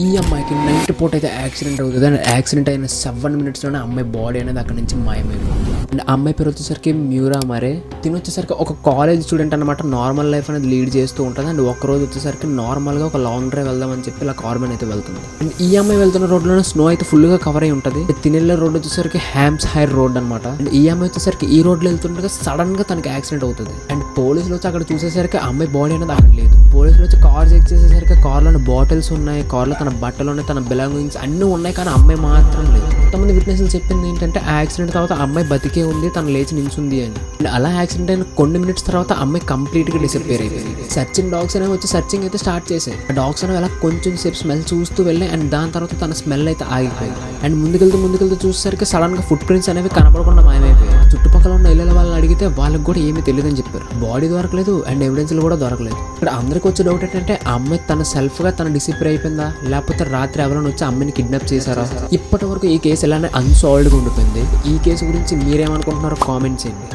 ఈ అమ్మాయికి నైట్ పూట అయితే యాక్సిడెంట్ అవుతుంది. అండ్ యాక్సిడెంట్ అయిన 7 minutesలోనే అమ్మాయి బాడీ అనేది అక్కడ నుంచి మాయమైపోయింది. అండ్ అమ్మాయి పేరు వచ్చేసరికి మ్యూరా మరే. తిని వచ్చేసరికి ఒక కాలేజ్ స్టూడెంట్ అనమాట. నార్మల్ లైఫ్ అనేది లీడ్ చేస్తూ ఉంటుంది. అండ్ ఒక రోజు వచ్చేసరికి నార్మల్గా ఒక లాంగ్ డ్రైవ్ వెళ్దామని చెప్పి ఇలా కార్బన్ అయితే వెళ్తుంది. అండ్ ఈ అమ్మాయి వెళ్తున్న రోడ్లోనే స్నో అయితే ఫుల్గా కవర్ అయి ఉంటుంది. తినెళ్ళే రోడ్ వచ్చేసరికి హ్యామ్స్ హైర్ రోడ్ అనమాట. అండ్ ఈ అమ్మాయి వచ్చేసరికి ఈ రోడ్లో వెళ్తుండగా సడన్ గా తనకి యాక్సిడెంట్ అవుతుంది. అండ్ పోలీసులు వచ్చి అక్కడ చూసేసరికి అమ్మాయి బాడీ అనేది అక్కడ లేదు. పోలీసులు వచ్చి కార్ చెక్ చేసేసరికి కార్లోని బాటిల్స్ ఉన్నాయి, కార్లో తన బట్టలు ఉన్నాయి, తన బిలాంగింగ్స్ అన్నీ ఉన్నాయి, కానీ అమ్మాయి మాత్రం లేదు. కొంతమంది విట్నెస్లు చెప్పింది ఏంటంటే ఆ యాక్సిడెంట్ తర్వాత అమ్మాయి బతికే ఉంది, తను లేచి నించుంది అని. అండ్ అలా యాక్సిడెంట్ అయిన కొన్ని మినిట్స్ తర్వాత అమ్మాయి కంప్లీట్ గా డిసప్పేర్ అయిపోయింది. సర్చింగ్ డాగ్స్ అనేవి వచ్చి సర్చింగ్ అయితే స్టార్ట్ చేసాయి. ఆ డాగ్స్ అనేవి అలా కొంచెం సేపు స్మెల్ చూస్తూ వెళ్ళాయి. అండ్ దాని తర్వాత తన స్మెల్ అయితే ఆగిపోయింది. అండ్ ముందుకెళ్తూ చూసేసరికి సడన్ గా ఫుట్ ప్రింట్స్ అనేవి కనపడకుండా మాయమైపోయాయి. చుట్టుపక్కల ఉన్న ఇళ్ళ వాళ్ళని అడిగితే వాళ్ళకి కూడా ఏమీ తెలియదని చెప్పారు. బాడీ దొరకలేదు అండ్ ఎవిడెన్స్లు కూడా దొరకలేదు. ఇక్కడ అందరికి వచ్చే డౌట్ ఏంటంటే అమ్మాయి తన సెల్ఫ్ గా తన డిసిపేర్ అయిపోయిందా, లేకపోతే రాత్రి ఎవరైనా వచ్చి అమ్మాయిని కిడ్నాప్ చేశారా? ఇప్పటి వరకు ఈ కేసు ఇలానే అన్సాల్వ్డ్గా ఉండిపోయింది. ఈ కేసు గురించి మీరేమనుకుంటున్నారో కామెంట్ చేయండి.